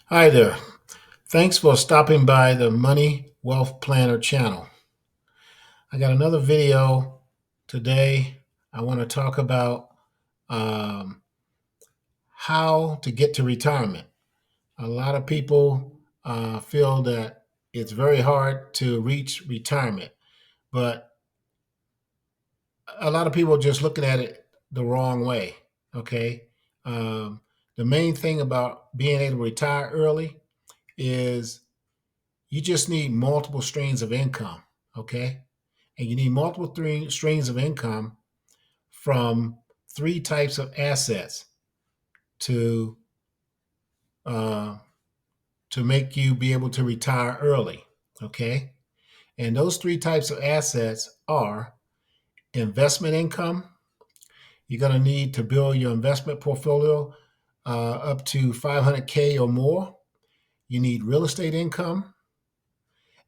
Hi there. Thanks for stopping by the Money Wealth Planner channel. I got another video today. I want to talk about um, how to get to retirement. A lot of people feel that it's very hard to reach retirement, but a lot of people are just looking at it the wrong way. Okay. Um, the main thing about being able to retire early is you just need multiple streams of income, okay? And you need multiple streams of income from three types of assets to uh, to make you be able to retire early, okay? And those three types of assets are investment income. You're going to need to build your investment portfolio up to 500K or more. You need real estate income,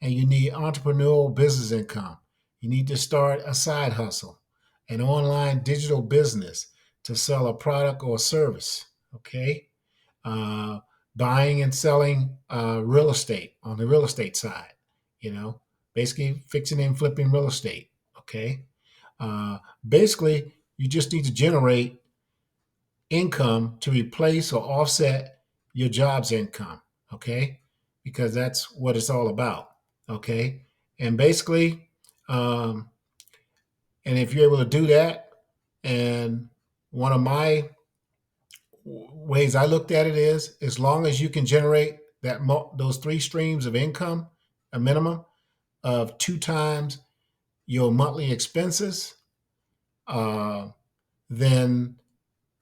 and you need entrepreneurial business income. You need to start a side hustle, an online digital business to sell a product or service. Okay. Uh, Buying and selling real estate on the real estate side, you know, basically fixing and flipping real estate. Okay. Uh, Basically, you just need to generate income to replace or offset your job's income. Okay. Because that's what it's all about. Okay. And basically, um, and if you're able to do that, and one of my ways I looked at it is as long as you can generate those three streams of income, a minimum of two times your monthly expenses, uh, then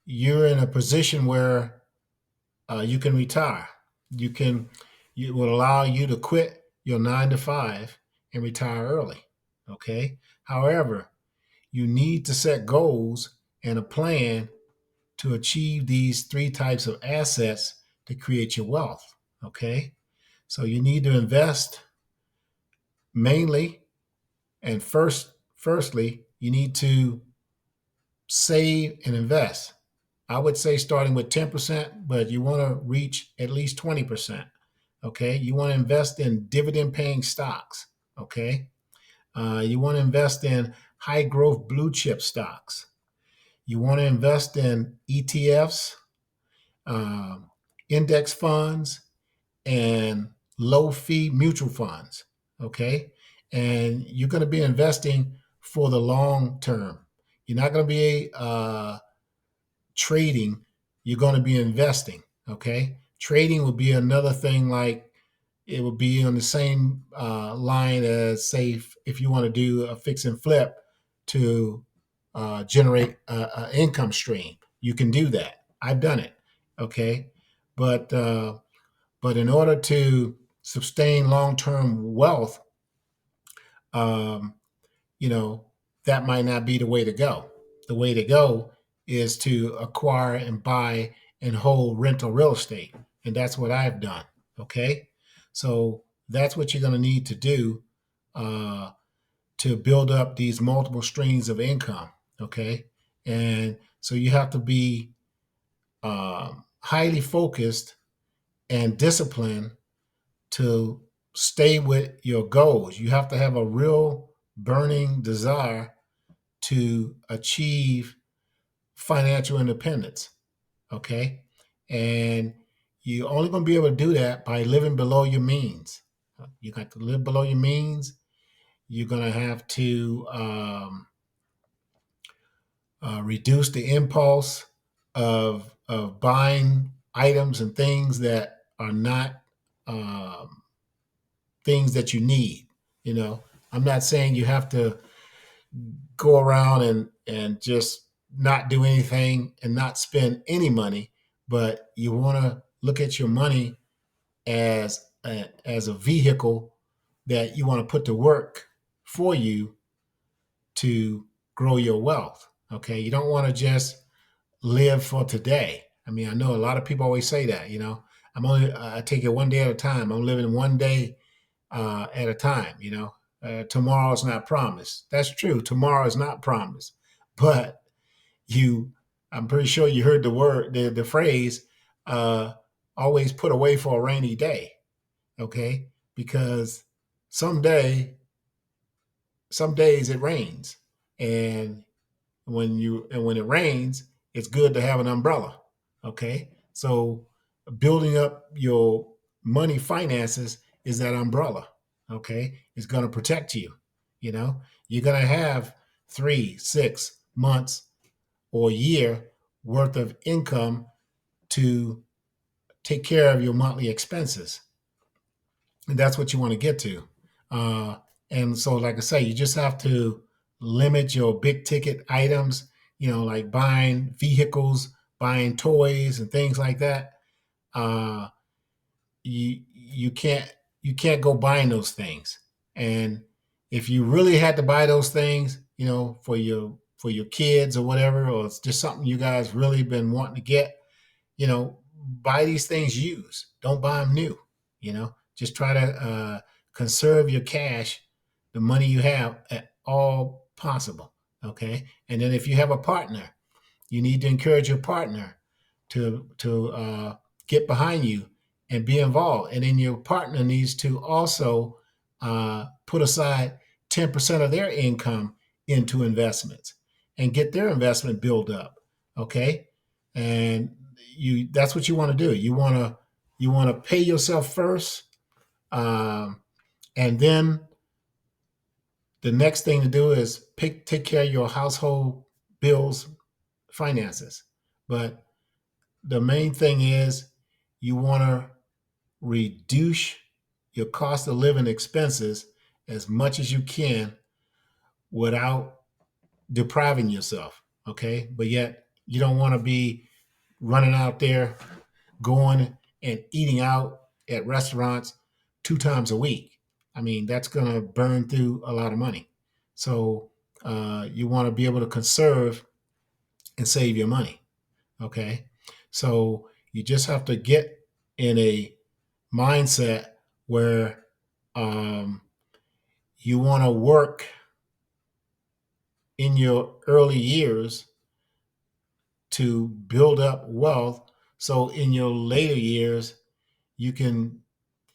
you're in a position where you can retire. You can, it will allow you to quit your 9 to 5 and retire early. Okay. However, you need to set goals and a plan to achieve these three types of assets to create your wealth. Okay. So you need to invest mainly and firstly, you need to save and invest. I would say starting with 10%, but you want to reach at least 20%. Okay. You want to invest in dividend paying stocks. Okay. You want to invest in high growth blue chip stocks. You want to invest in ETFs, um, index funds, and low fee mutual funds. Okay. And you're going to be investing for the long term. You're not going to be trading, you're going to be investing. Okay. Trading would be another thing, like it would be on the same line as, say, if you want to do a fix and flip to generate an income stream. You can do that. I've done it. Okay. But, uh, but in order to sustain long term wealth, um, you know, that might not be the way to go. The way to go is to acquire and buy and hold rental real estate. And that's what I've done. Okay. So that's what you're going to need to do uh, to build up these multiple streams of income. Okay. And so you have to be highly focused and disciplined to stay with your goals. You have to have a real burning desire to achieve financial independence. Okay. And you're only going to be able to do that by living below your means. You got to live below your means. You're going to have to reduce the impulse of buying items and things that are not um, things that you need. You know, I'm not saying you have to go around and just not do anything and not spend any money, but you want to look at your money as a vehicle that you want to put to work for you to grow your wealth. Okay, you don't want to just live for today. I mean, I know a lot of people always say that. I take it one day at a time. I'm living one day at a time. Tomorrow is not promised. That's true. Tomorrow is not promised, but you, I'm pretty sure you heard the phrase, uh, always put away for a rainy day. Okay, because someday, some days it rains, and when it rains, it's good to have an umbrella. Okay, so building up your money finances is that umbrella. Okay, it's going to protect you. You know, you're going to have 3, 6 months or a year worth of income to take care of your monthly expenses. And that's what you want to get to. Uh, and so, like I say, you just have to limit your big ticket items, like buying vehicles, buying toys, and things like that. Uh, you can't go buying those things. And if you really had to buy those things, for your kids or whatever, or it's just something you guys really been wanting to get, buy these things used. Don't buy them new. Just try to conserve your cash, the money you have, at all possible. Okay, and then if you have a partner, you need to encourage your partner to get behind you and be involved. And then your partner needs to also put aside 10% of their income into investments and get their investment built up. Okay, and that's what you want to do. You want to pay yourself first, um, and then the next thing to do is take care of your household bills, finances. But the main thing is you want to reduce your cost of living expenses as much as you can without depriving yourself. Okay, but yet you don't want to be running out there going and eating out at restaurants 2 times a week. I mean, that's going to burn through a lot of money. So you want to be able to conserve and save your money. Okay. So you just have to get in a mindset where um, you want to work in your early years to build up wealth. So in your later years, you can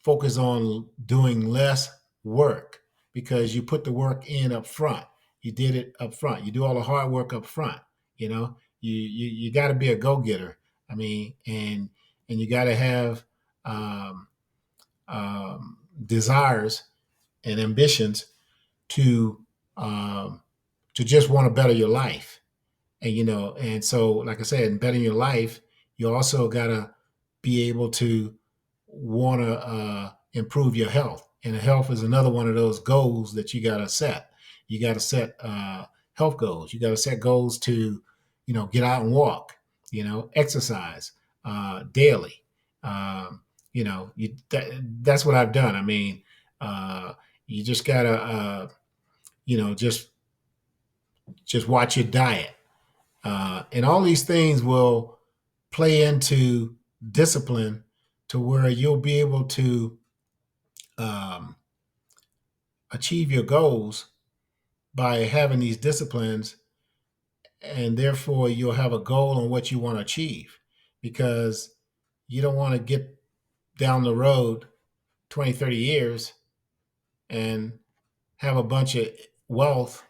focus on doing less work because you put the work in up front. You did it up front. You do all the hard work up front. You got to be a go getter. I mean, and you got to have um, desires and ambitions to um, to just want to better your life. And so, like I said, in bettering your life, you also gotta be able to want to improve your health. And health is another one of those goals that you gotta set. You gotta set health goals. You gotta set goals to, get out and walk. Exercise daily. That's what I've done. I mean, you just gotta, just watch your diet. And all these things will play into discipline to where you'll be able to um, achieve your goals by having these disciplines. And therefore, you'll have a goal on what you want to achieve because you don't want to get down the road 20, 30 years and have a bunch of wealth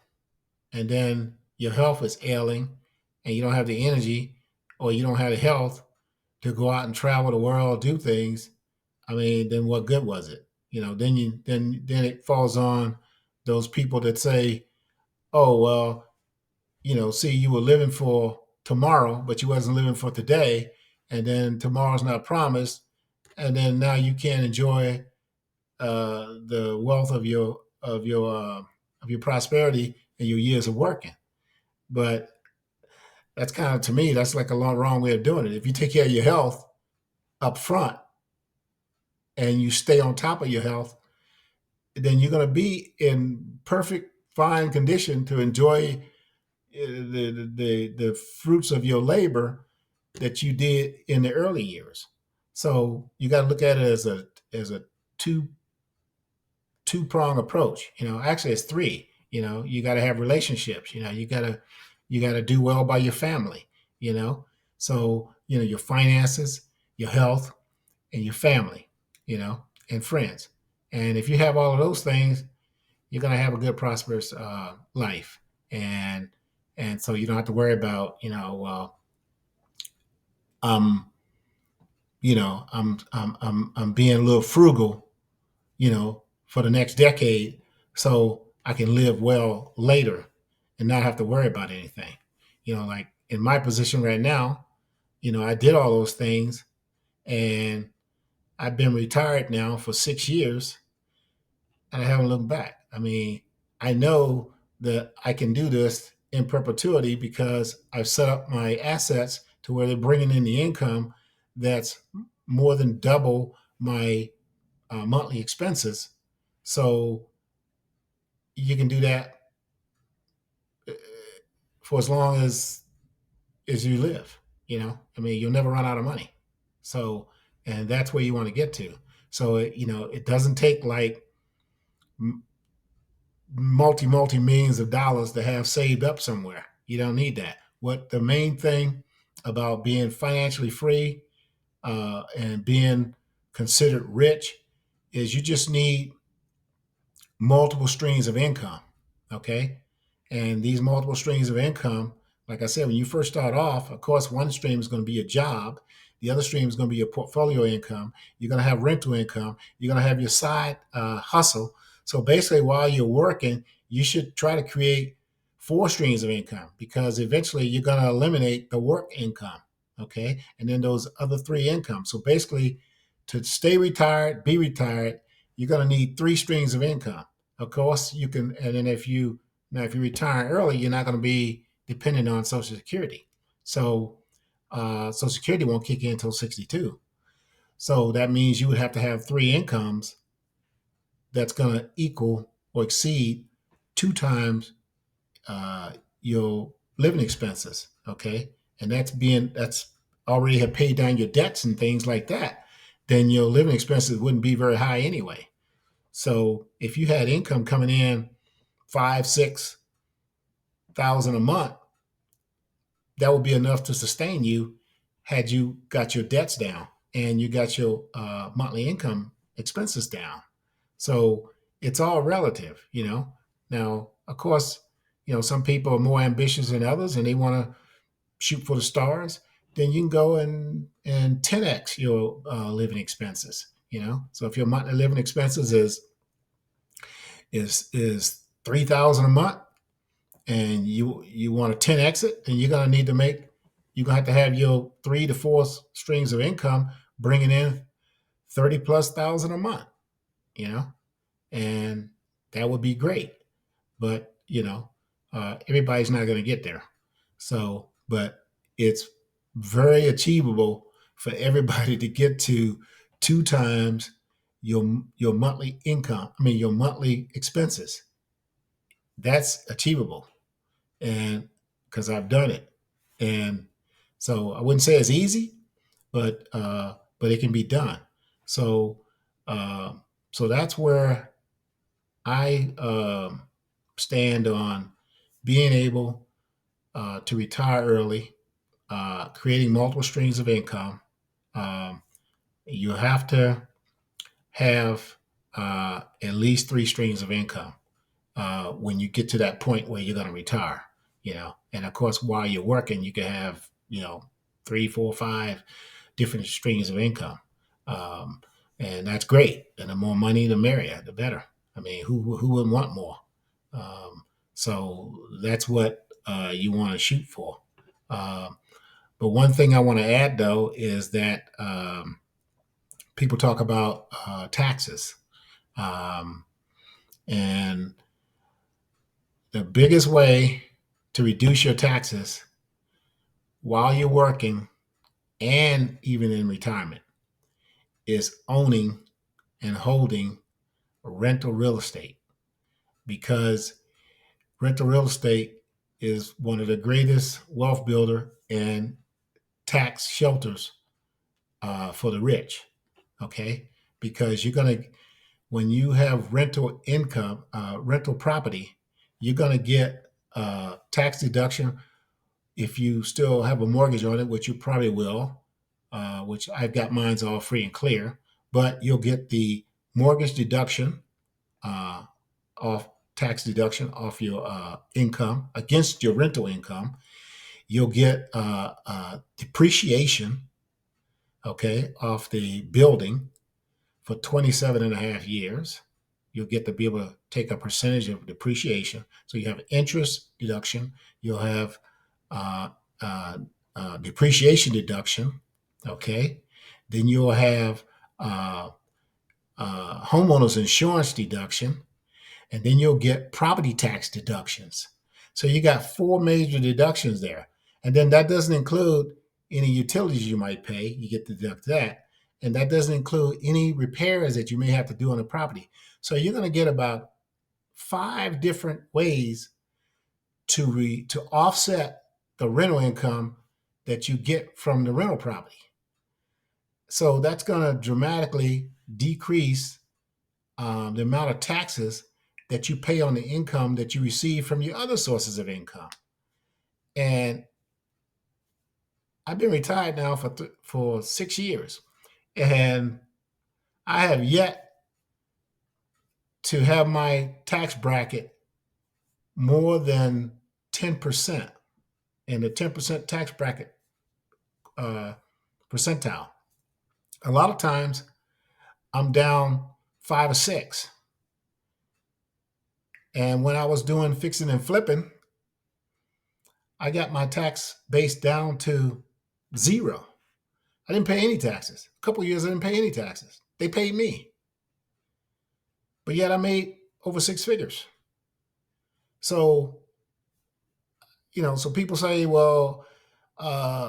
and then your health is ailing and you don't have the energy or you don't have the health to go out and travel the world, do things. I mean, then what good was it? Then it falls on those people that say, "Oh well, see, you were living for tomorrow, but you wasn't living for today, and then tomorrow's not promised, and then now you can't enjoy the wealth of your prosperity and your years of working." But that's kind of, to me, that's like a wrong way of doing it. If you take care of your health up front and you stay on top of your health, then you're going to be in perfect, fine condition to enjoy the fruits of your labor that you did in the early years. So you got to look at it as a two two-prong approach. Actually, it's three. You got to have relationships. You got to do well by your family. you know so your finances, your health, and your family, and friends. And if you have all of those things, you're going to have a good, prosperous life. And so you don't have to worry about, um, I'm being a little frugal, for the next decade, so I can live well later and not have to worry about anything. Like in my position right now, I did all those things, and I've been retired now for 6 years, and I haven't looked back. I mean, I know that I can do this in perpetuity because I've set up my assets to where they're bringing in the income that's more than double my monthly expenses. So you can do that for as long as you live. I mean, you'll never run out of money. So, and that's where you want to get to. So, it doesn't take like multi millions of dollars to have saved up somewhere. You don't need that. What the main thing about being financially free and being considered rich is you just need multiple streams of income. Okay. And these multiple streams of income, like I said, when you first start off, of course, one stream is going to be a job. The other stream is going to be your portfolio income. You're going to have rental income. You're going to have your side hustle. So basically, while you're working, you should try to create four streams of income, because eventually you're going to eliminate the work income. Okay. And then those other three incomes. So basically, to stay retired, be retired, you're going to need three streams of income. Of course, you can, and then if you retire early, you're not going to be dependent on Social Security. So Social Security won't kick in until 62. So that means you would have to have three incomes that's going to equal or exceed two times your living expenses. Okay, and that's already have paid down your debts and things like that. Then your living expenses wouldn't be very high anyway. So if you had income coming in 5,000, 6,000 a month, that would be enough to sustain you had you got your debts down and you got your monthly income expenses down. So it's all relative. Now, of course, some people are more ambitious than others and they want to shoot for the stars. Then you can go and 10x your living expenses. So if your monthly living expenses is 3,000 a month, and you want a 10x it, then you're gonna have to have your 3 to 4 streams of income bringing in 30 plus thousand a month. You know, and that would be great. But everybody's not going to get there. So, but it's very achievable for everybody to get to two times your monthly income. I mean, your monthly expenses. That's achievable, and because I've done it, and so I wouldn't say it's easy, but it can be done. So, uh, so that's where I stand on being able to retire early, creating multiple streams of income. Um, you have to have at least three streams of income when you get to that point where you're going to retire. And of course, while you're working, you can have 3, 4, 5 different streams of income, um, and that's great. And the more money, the merrier, the better. I mean, who wouldn't want more? Um, so that's what you want to shoot for. Um, but one thing I want to add, though, is that people talk about taxes. Um, and the biggest way to reduce your taxes while you're working and even in retirement is owning and holding rental real estate, because rental real estate is one of the greatest wealth builder and tax shelters for the rich. Okay, because when you have rental income, rental property, you're gonna get tax deduction if you still have a mortgage on it, which you probably will. which I've got mine's all free and clear. But you'll get the mortgage deduction, uh, off tax deduction off your income against your rental income. You'll get depreciation, okay, off the building for 27 and a half years. You'll get to be able to take a percentage of depreciation. So you have interest deduction, you'll have uh, uh, depreciation deduction, okay? Then you'll have uh, homeowners insurance deduction, and then you'll get property tax deductions. So you got four major deductions there. And then that doesn't include any utilities you might pay. You get to deduct that. And that doesn't include any repairs that you may have to do on the property. So you're going to get about five different ways to offset the rental income that you get from the rental property. So that's going to dramatically decrease the amount of taxes that you pay on the income that you receive from your other sources of income. And I've been retired now for 6 years, and I have yet to have my tax bracket more than 10% in the 10% tax bracket uh, percentile. A lot of times I'm down five or six. And when I was doing fixing and flipping, I got my tax base down to zero. I didn't pay any taxes. A couple of years I didn't pay any taxes. They paid me. But yet I made over six figures. So, so people say, well,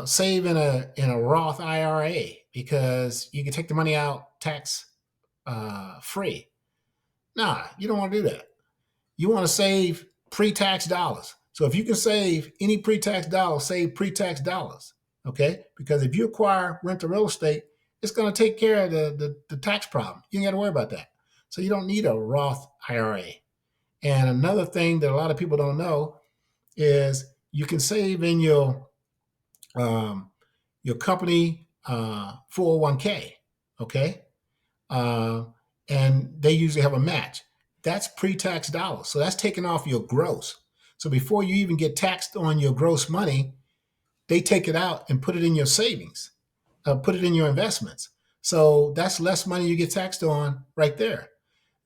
save in a Roth IRA because you can take the money out tax free. Nah, you don't want to do that. You want to save pre-tax dollars. So if you can save any pre-tax dollars, save pre-tax dollars. Okay? Because if you acquire rental real estate, it's going to take care of the tax problem. You ain't got to worry about that. So you don't need a Roth IRA. And another thing that a lot of people don't know is you can save in your company 401k. Okay? Uh, and they usually have a match. That's pre-tax dollars. So that's taken off your gross. So before you even get taxed on your gross money, they take it out and put it in your savings, put it in your investments. So that's less money you get taxed on right there.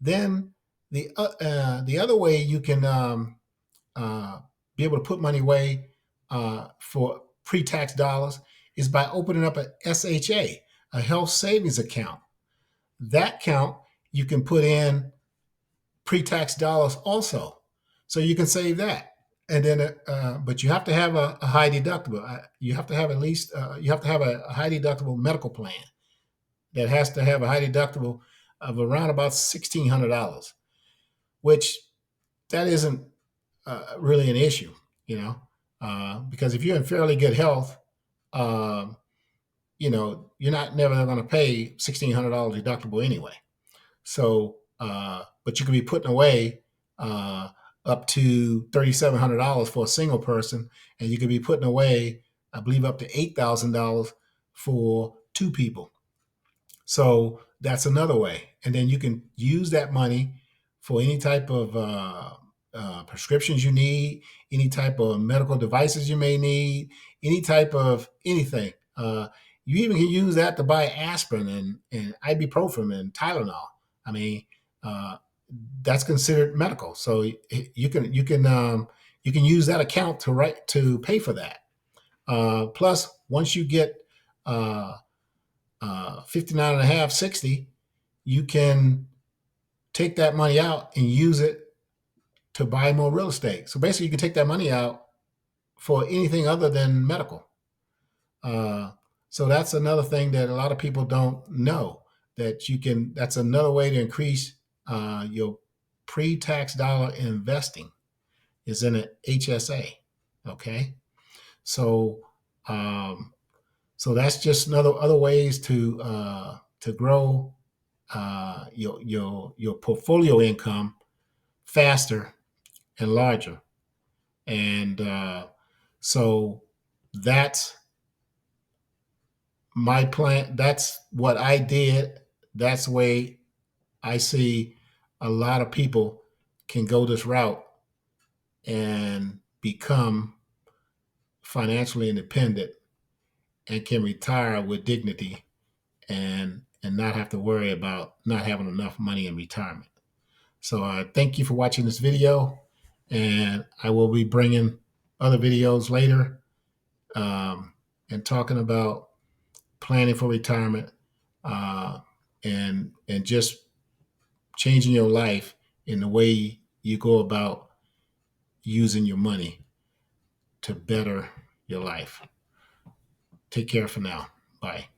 Then the other way you can uh, be able to put money away for pre-tax dollars is by opening up a SHA, a health savings account. That account you can put in pre-tax dollars also, so you can save that. And then, but you have to have a high deductible. You have to have at least you have to have a high deductible medical plan that has to have a high deductible of around about $1,600, which that isn't really an issue, because if you're in fairly good health, um, you're not never going to pay $1,600 deductible anyway. So, but you could be putting away uh, up to $3,700 for a single person, and you could be putting away, I believe, up to $8,000 for two people. So that's another way, and then you can use that money for any type of prescriptions you need, any type of medical devices you may need, any type of anything. You even can use that to buy aspirin and ibuprofen and Tylenol. I mean, uh, that's considered medical. So you can use that account to pay for that. Plus, once you get 59 and a half, 60, you can take that money out and use it to buy more real estate. So basically, you can take that money out for anything other than medical. Uh, so that's another thing that a lot of people don't know, that you can. That's another way to increase your pre-tax dollar investing is in an HSA. Okay, so um, so that's just another other ways to grow your portfolio income faster and larger. And so that's my plan, that's what I did. That's the way I see a lot of people can go this route and become financially independent and can retire with dignity and not have to worry about not having enough money in retirement. So I thank you for watching this video, and I will be bringing other videos later, and talking about planning for retirement, uh, and just changing your life in the way you go about using your money to better your life. Take care for now. Bye.